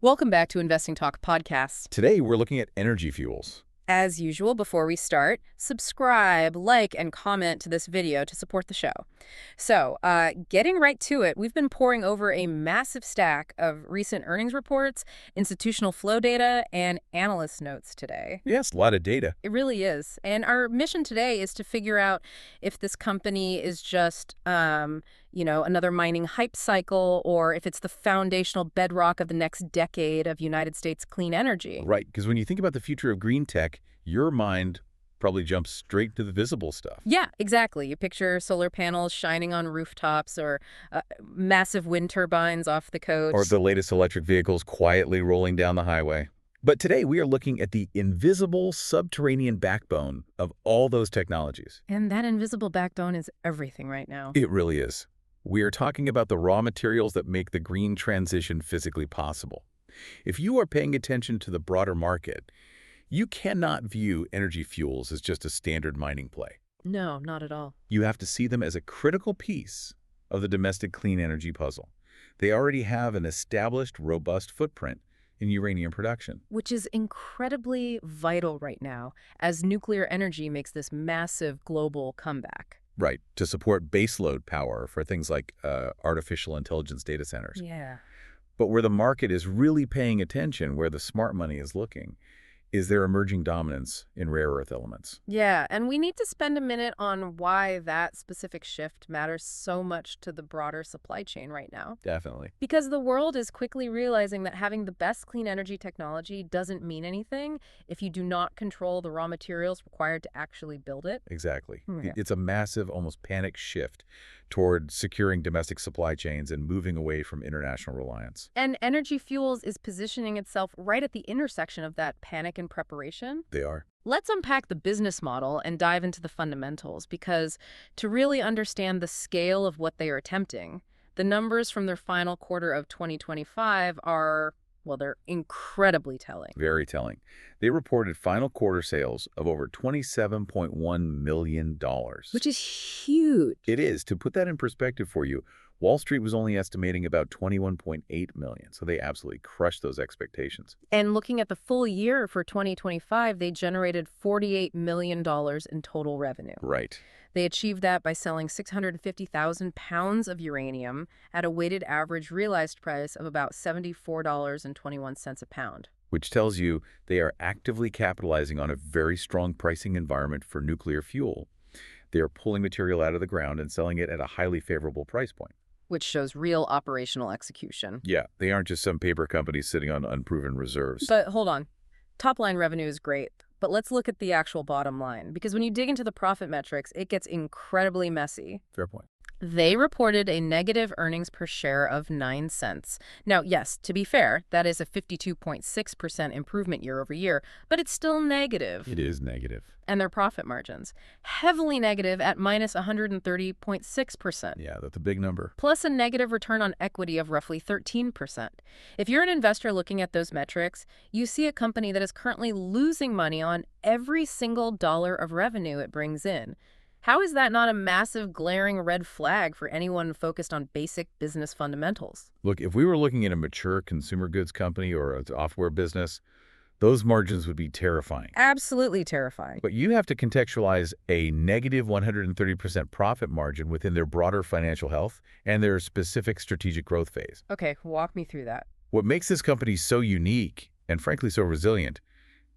Welcome back to Investing Talk Podcast. Today, we're looking at energy fuels. As usual, before we start, subscribe, like, and comment to this video to support the show. So, getting right to it, we've been poring over a massive stack of recent earnings reports, institutional flow data, and analyst notes today. Yes, a lot of data. It really is. And our mission today is to figure out if this company is just, another mining hype cycle, or if it's the foundational bedrock of the next decade of United States clean energy. Right, because when you think about the future of green tech, your mind probably jumps straight to the visible stuff. Yeah, exactly. You picture solar panels shining on rooftops or massive wind turbines off the coast. Or the latest electric vehicles quietly rolling down the highway. But today, we are looking at the invisible subterranean backbone of all those technologies. And that invisible backbone is everything right now. It really is. We are talking about the raw materials that make the green transition physically possible. If you are paying attention to the broader market, you cannot view energy fuels as just a standard mining play. No, not at all. You have to see them as a critical piece of the domestic clean energy puzzle. They already have an established, robust footprint in uranium production. Which is incredibly vital right now as nuclear energy makes this massive global comeback. Right, to support baseload power for things like artificial intelligence data centers. Yeah. But where the market is really paying attention, where the smart money is looking, is their emerging dominance in rare earth elements. Yeah, and we need to spend a minute on why that specific shift matters so much to the broader supply chain right now. Definitely. Because the world is quickly realizing that having the best clean energy technology doesn't mean anything if you do not control the raw materials required to actually build it. Exactly. Yeah. It's a massive, almost panic shift toward securing domestic supply chains and moving away from international reliance. And Energy Fuels is positioning itself right at the intersection of that panic and preparation. They are. Let's unpack the business model and dive into the fundamentals, because to really understand the scale of what they are attempting, the numbers from their final quarter of 2025 are, well, they're incredibly telling. Very telling. They reported final quarter sales of over $27.1 million. Which is huge. It is. To put that in perspective for you, Wall Street was only estimating about $21.8 million, so they absolutely crushed those expectations. And looking at the full year for 2025, they generated $48 million in total revenue. Right. They achieved that by selling 650,000 pounds of uranium at a weighted average realized price of about $74.21 a pound. Which tells you they are actively capitalizing on a very strong pricing environment for nuclear fuel. They are pulling material out of the ground and selling it at a highly favorable price point. Which shows real operational execution. Yeah, they aren't just some paper companies sitting on unproven reserves. But hold on. Top-line revenue is great, but let's look at the actual bottom line, because when you dig into the profit metrics, it gets incredibly messy. Fair point. They reported a negative earnings per share of 9 cents. Now, yes, to be fair, that is a 52.6% improvement year over year, but it's still negative. It is negative. And their profit margins, heavily negative at minus 130.6%. Yeah, that's a big number. Plus a negative return on equity of roughly 13%. If you're an investor looking at those metrics, you see a company that is currently losing money on every single dollar of revenue it brings in. How is that not a massive glaring red flag for anyone focused on basic business fundamentals? Look, if we were looking at a mature consumer goods company or a software business, those margins would be terrifying. Absolutely terrifying. But you have to contextualize a negative 130% profit margin within their broader financial health and their specific strategic growth phase. Okay, walk me through that. What makes this company so unique and frankly so resilient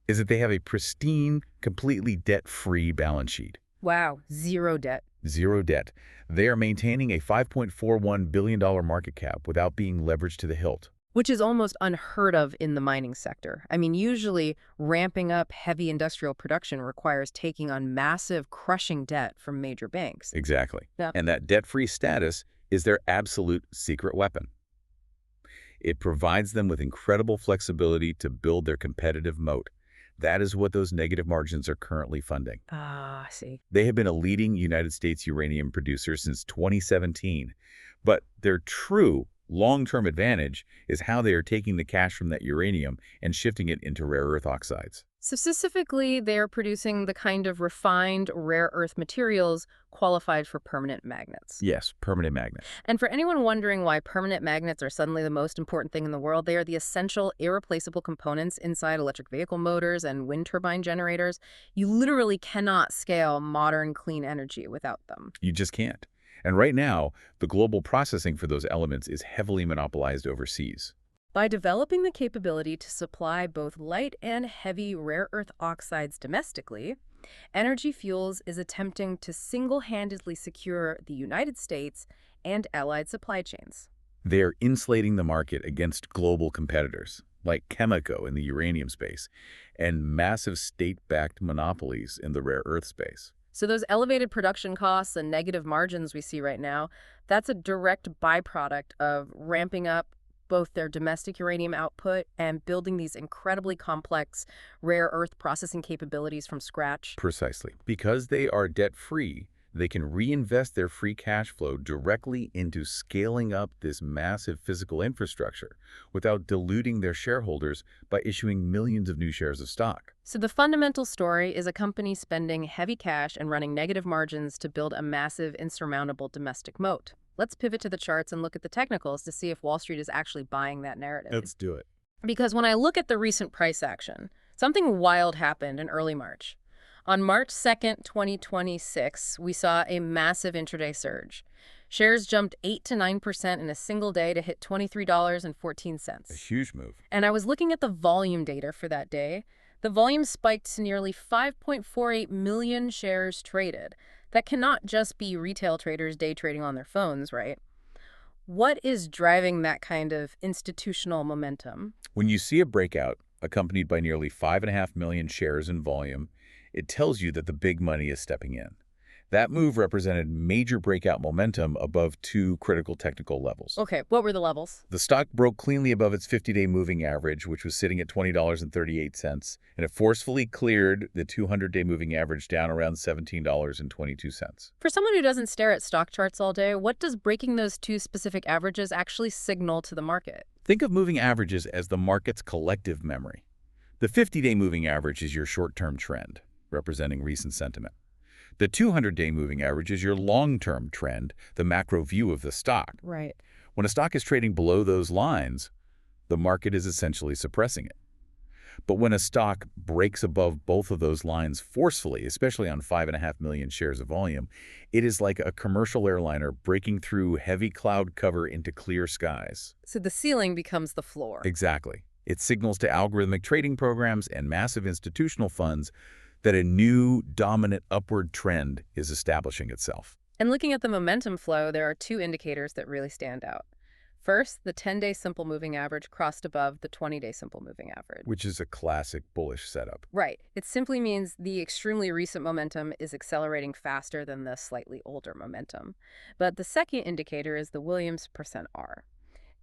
is that they have a pristine, completely debt-free balance sheet. Wow, zero debt. Zero debt. They are maintaining a $5.41 billion market cap without being leveraged to the hilt. Which is almost unheard of in the mining sector. I mean, usually ramping up heavy industrial production requires taking on massive crushing debt from major banks. Exactly. Yeah. And that debt-free status is their absolute secret weapon. It provides them with incredible flexibility to build their competitive moat. That is what those negative margins are currently funding. Ah, I see. They have been a leading United States uranium producer since 2017, but their true long-term advantage is how they are taking the cash from that uranium and shifting it into rare earth oxides. So specifically, they're producing the kind of refined rare earth materials qualified for permanent magnets. Yes, permanent magnets. And for anyone wondering why permanent magnets are suddenly the most important thing in the world, they are the essential, irreplaceable components inside electric vehicle motors and wind turbine generators. You literally cannot scale modern clean energy without them. You just can't. And right now, the global processing for those elements is heavily monopolized overseas. By developing the capability to supply both light and heavy rare earth oxides domestically, Energy Fuels is attempting to single-handedly secure the United States and allied supply chains. They're insulating the market against global competitors, like Chemico in the uranium space, and massive state-backed monopolies in the rare earth space. So those elevated production costs and negative margins we see right now, that's a direct byproduct of ramping up both their domestic uranium output and building these incredibly complex rare earth processing capabilities from scratch. Precisely. Because they are debt-free, they can reinvest their free cash flow directly into scaling up this massive physical infrastructure without diluting their shareholders by issuing millions of new shares of stock. So the fundamental story is a company spending heavy cash and running negative margins to build a massive, insurmountable domestic moat. Let's pivot to the charts and look at the technicals to see if Wall Street is actually buying that narrative. Let's do it. Because when I look at the recent price action, something wild happened in early March. On March 2nd, 2026, we saw a massive intraday surge. Shares jumped 8 to 9% in a single day to hit $23.14. A huge move. And I was looking at the volume data for that day. The volume spiked to nearly 5.48 million shares traded. That cannot just be retail traders day trading on their phones, right? What is driving that kind of institutional momentum? When you see a breakout accompanied by nearly 5.5 million shares in volume, it tells you that the big money is stepping in. That move represented major breakout momentum above two critical technical levels. Okay, what were the levels? The stock broke cleanly above its 50-day moving average, which was sitting at $20.38, and it forcefully cleared the 200-day moving average down around $17.22. For someone who doesn't stare at stock charts all day, what does breaking those two specific averages actually signal to the market? Think of moving averages as the market's collective memory. The 50-day moving average is your short-term trend, representing recent sentiment. The 200-day moving average is your long-term trend, the macro view of the stock. Right. When a stock is trading below those lines, the market is essentially suppressing it. But when a stock breaks above both of those lines forcefully, especially on 5.5 million shares of volume, it is like a commercial airliner breaking through heavy cloud cover into clear skies. So the ceiling becomes the floor. Exactly. It signals to algorithmic trading programs and massive institutional funds that a new, dominant upward trend is establishing itself. And looking at the momentum flow, there are two indicators that really stand out. First, the 10-day simple moving average crossed above the 20-day simple moving average. Which is a classic bullish setup. Right. It simply means the extremely recent momentum is accelerating faster than the slightly older momentum. But the second indicator is the Williams percent R.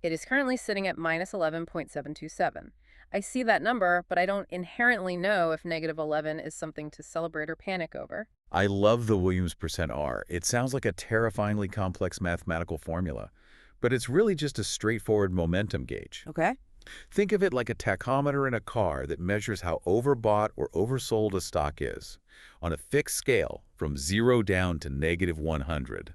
It is currently sitting at minus 11.727. I see that number, but I don't inherently know if negative 11 is something to celebrate or panic over. I love the Williams percent R. It sounds like a terrifyingly complex mathematical formula, but it's really just a straightforward momentum gauge. Okay. Think of it like a tachometer in a car that measures how overbought or oversold a stock is on a fixed scale from 0 down to negative 100.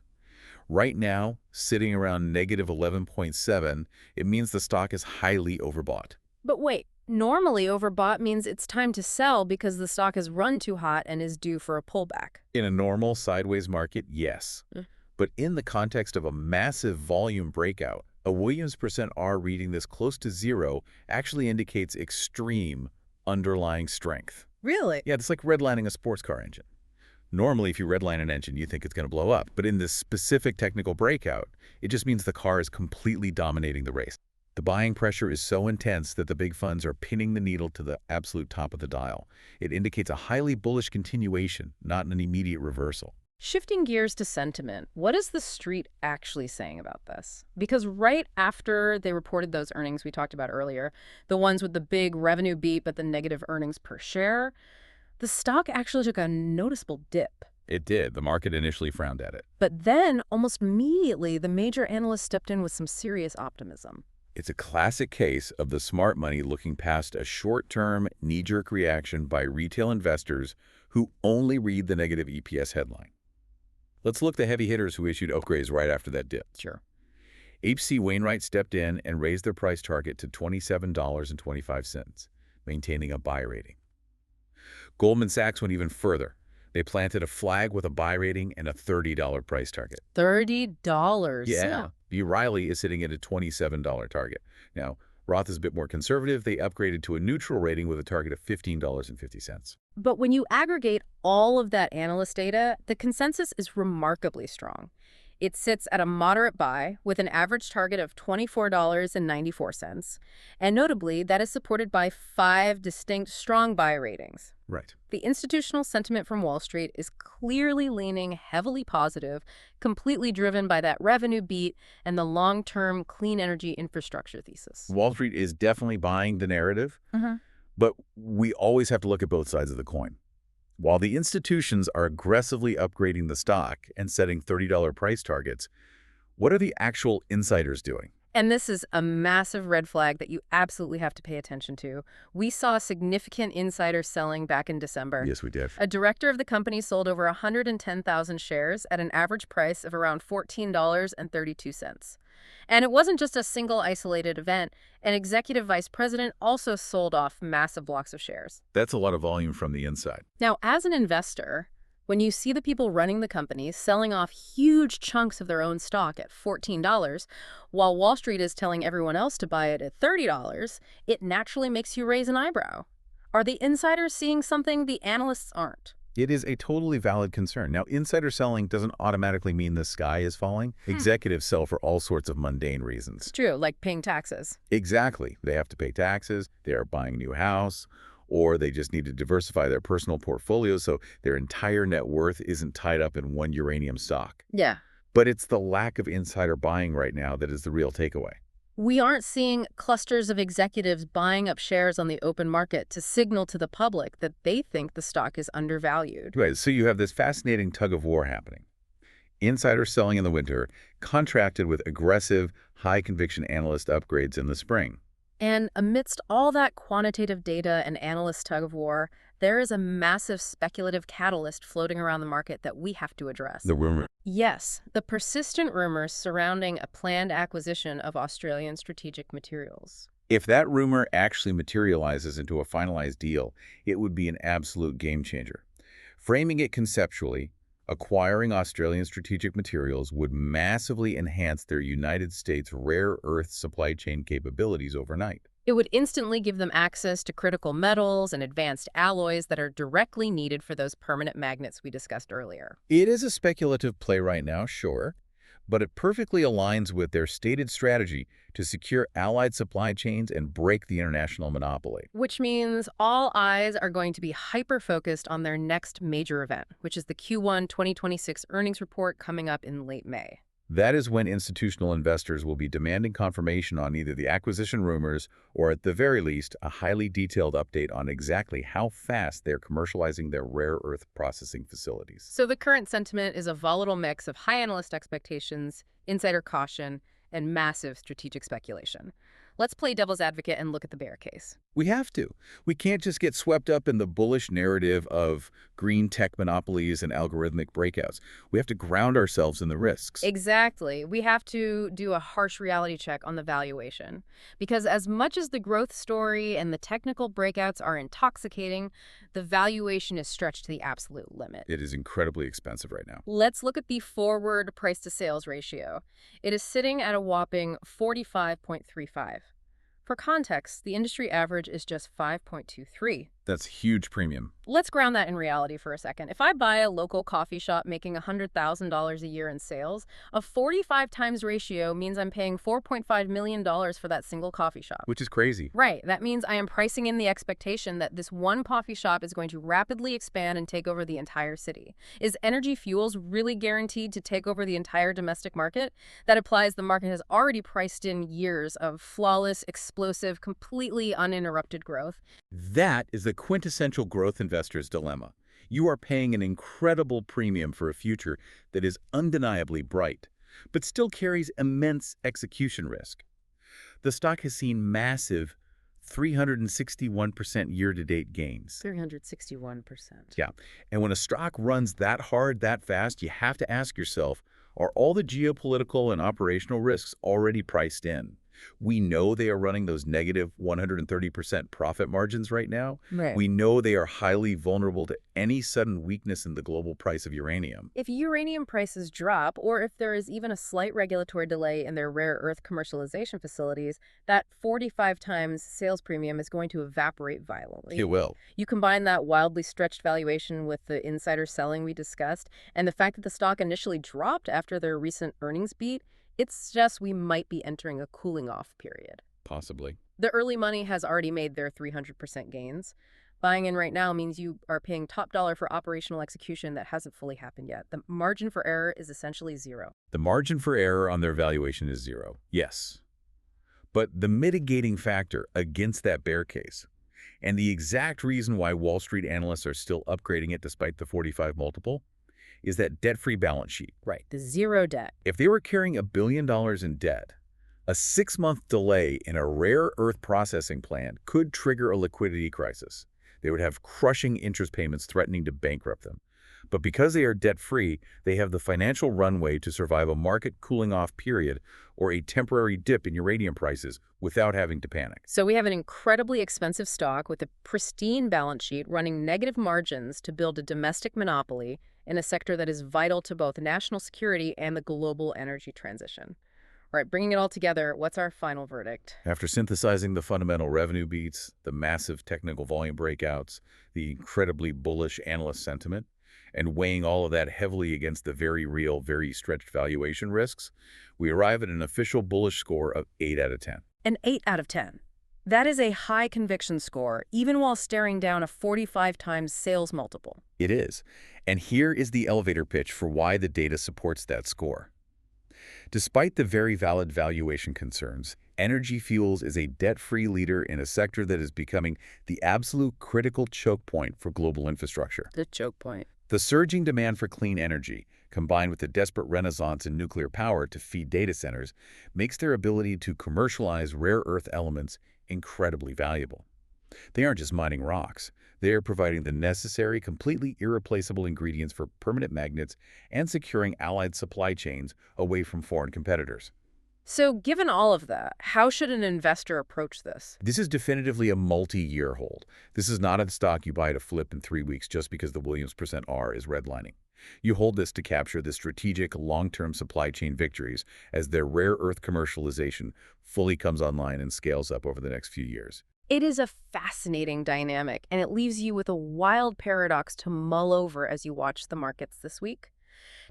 Right now, sitting around negative 11.7, it means the stock is highly overbought. But wait, normally overbought means it's time to sell because the stock has run too hot and is due for a pullback. In a normal sideways market, yes. But in the context of a massive volume breakout, a Williams percent R reading this close to 0 actually indicates extreme underlying strength. Really? Yeah, it's like redlining a sports car engine. Normally, if you redline an engine, you think it's going to blow up. But in this specific technical breakout, it just means the car is completely dominating the race. The buying pressure is so intense that the big funds are pinning the needle to the absolute top of the dial. It indicates a highly bullish continuation, not an immediate reversal. Shifting gears to sentiment, what is the street actually saying about this? Because right after they reported those earnings we talked about earlier, the ones with the big revenue beat but the negative earnings per share, the stock actually took a noticeable dip. It did. The market initially frowned at it. But then, almost immediately, the major analysts stepped in with some serious optimism. It's a classic case of the smart money looking past a short-term, knee-jerk reaction by retail investors who only read the negative EPS headline. Let's look at the heavy hitters who issued upgrades right after that dip. Sure. H.C. Wainwright stepped in and raised their price target to $27.25, maintaining a buy rating. Goldman Sachs went even further. They planted a flag with a buy rating and a $30 price target. $30? Yeah. B. Riley is sitting at a $27 target. Now, Roth is a bit more conservative. They upgraded to a neutral rating with a target of $15.50. But when you aggregate all of that analyst data, the consensus is remarkably strong. It sits at a moderate buy with an average target of $24.94. And notably, that is supported by 5 distinct strong buy ratings. Right. The institutional sentiment from Wall Street is clearly leaning heavily positive, completely driven by that revenue beat and the long-term clean energy infrastructure thesis. Wall Street is definitely buying the narrative, Mm-hmm. but we always have to look at both sides of the coin. While the institutions are aggressively upgrading the stock and setting $30 price targets, what are the actual insiders doing? And this is a massive red flag that you absolutely have to pay attention to. We saw significant insider selling back in December. Yes, we did. A director of the company sold over 110,000 shares at an average price of around $14.32. And it wasn't just a single isolated event. An executive vice president also sold off massive blocks of shares. That's a lot of volume from the inside. Now, as an investor, when you see the people running the company selling off huge chunks of their own stock at $14, while Wall Street is telling everyone else to buy it at $30, it naturally makes you raise an eyebrow. Are the insiders seeing something the analysts aren't? It is a totally valid concern. Now, insider selling doesn't automatically mean the sky is falling. Executives sell for all sorts of mundane reasons. It's true, like paying taxes. Exactly. They have to pay taxes, they are buying a new house, or they just need to diversify their personal portfolio so their entire net worth isn't tied up in one uranium stock. Yeah. But it's the lack of insider buying right now that is the real takeaway. We aren't seeing clusters of executives buying up shares on the open market to signal to the public that they think the stock is undervalued. Right, so you have this fascinating tug of war happening. Insider selling in the winter contrasted with aggressive, high-conviction analyst upgrades in the spring. And amidst all that quantitative data and analyst tug of war, there is a massive speculative catalyst floating around the market that we have to address. The rumor. Yes, the persistent rumors surrounding a planned acquisition of Australian strategic materials. If that rumor actually materializes into a finalized deal, it would be an absolute game changer. Framing it conceptually, acquiring Australian strategic materials would massively enhance their United States rare earth supply chain capabilities overnight. It would instantly give them access to critical metals and advanced alloys that are directly needed for those permanent magnets we discussed earlier. It is a speculative play right now, sure, but it perfectly aligns with their stated strategy to secure allied supply chains and break the international monopoly. Which means all eyes are going to be hyper-focused on their next major event, which is the Q1 2026 earnings report coming up in late May. That is when institutional investors will be demanding confirmation on either the acquisition rumors or, at the very least, a highly detailed update on exactly how fast they're commercializing their rare earth processing facilities. So the current sentiment is a volatile mix of high analyst expectations, insider caution, and massive strategic speculation. Let's play devil's advocate and look at the bear case. We have to. We can't just get swept up in the bullish narrative of green tech monopolies and algorithmic breakouts. We have to ground ourselves in the risks. Exactly. We have to do a harsh reality check on the valuation. Because as much as the growth story and the technical breakouts are intoxicating, the valuation is stretched to the absolute limit. It is incredibly expensive right now. Let's look at the forward price-to-sales ratio. It is sitting at a whopping 45.35. For context, the industry average is just 5.23. That's huge premium. Let's ground that in reality for a second. If I buy a local coffee shop making $100,000 a year in sales, a 45 times ratio means I'm paying $4.5 million for that single coffee shop. Which is crazy. Right. That means I am pricing in the expectation that this one coffee shop is going to rapidly expand and take over the entire city. Is Energy Fuels really guaranteed to take over the entire domestic market? That implies the market has already priced in years of flawless, explosive, completely uninterrupted growth. That is the quintessential growth investor's dilemma. You are paying an incredible premium for a future that is undeniably bright, but still carries immense execution risk. The stock has seen massive 361% year-to-date gains. 361%. Yeah. And when a stock runs that hard, that fast, you have to ask yourself, are all the geopolitical and operational risks already priced in? We know they are running those negative 130% profit margins right now. Right. We know they are highly vulnerable to any sudden weakness in the global price of uranium. If uranium prices drop, or if there is even a slight regulatory delay in their rare earth commercialization facilities, that 45 times sales premium is going to evaporate violently. It will. You combine that wildly stretched valuation with the insider selling we discussed, and the fact that the stock initially dropped after their recent earnings beat, it suggests we might be entering a cooling off period. Possibly. The early money has already made their 300% gains. Buying in right now means you are paying top dollar for operational execution that hasn't fully happened yet. The margin for error is essentially zero. The margin for error on their valuation is zero. Yes. But the mitigating factor against that bear case, and the exact reason why Wall Street analysts are still upgrading it despite the 45 multiple, is that debt-free balance sheet. Right, the zero debt. If they were carrying $1 billion in debt, a 6-month delay in a rare earth processing plant could trigger a liquidity crisis. They would have crushing interest payments threatening to bankrupt them. But because they are debt-free, they have the financial runway to survive a market cooling-off period or a temporary dip in uranium prices without having to panic. So we have an incredibly expensive stock with a pristine balance sheet running negative margins to build a domestic monopoly in a sector that is vital to both national security and the global energy transition. All right, bringing it all together, what's our final verdict? After synthesizing the fundamental revenue beats, the massive technical volume breakouts, the incredibly bullish analyst sentiment, and weighing all of that heavily against the very real, very stretched valuation risks, we arrive at an official bullish score of 8 out of 10. An 8 out of 10. That is a high conviction score, even while staring down a 45 times sales multiple. It is. And here is the elevator pitch for why the data supports that score. Despite the very valid valuation concerns, Energy Fuels is a debt-free leader in a sector that is becoming the absolute critical choke point for global infrastructure. The choke point. The surging demand for clean energy, combined with the desperate renaissance in nuclear power to feed data centers, makes their ability to commercialize rare earth elements incredibly valuable. They aren't just mining rocks. They are providing the necessary, completely irreplaceable ingredients for permanent magnets and securing allied supply chains away from foreign competitors. So given all of that, how should an investor approach this? This is definitively a multi-year hold. This is not a stock you buy to flip in 3 weeks just because the Williams %R is redlining. You hold this to capture the strategic long-term supply chain victories as their rare earth commercialization fully comes online and scales up over the next few years. It is a fascinating dynamic, and it leaves you with a wild paradox to mull over as you watch the markets this week.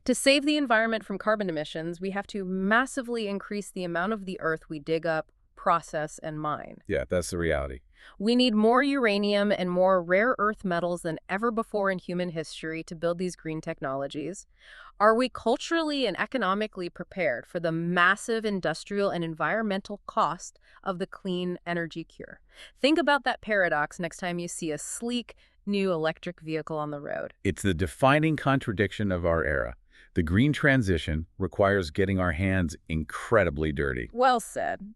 To save the environment from carbon emissions, we have to massively increase the amount of the earth we dig up, process, and mine. Yeah, that's the reality. We need more uranium and more rare earth metals than ever before in human history to build these green technologies. Are we culturally and economically prepared for the massive industrial and environmental cost of the clean energy cure? Think about that paradox next time you see a sleek, new electric vehicle on the road. It's the defining contradiction of our era. The green transition requires getting our hands incredibly dirty. Well said.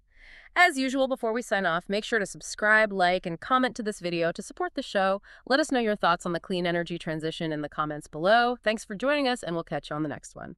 As usual, before we sign off, make sure to subscribe, like, and comment to this video to support the show. Let us know your thoughts on the clean energy transition in the comments below. Thanks for joining us, and we'll catch you on the next one.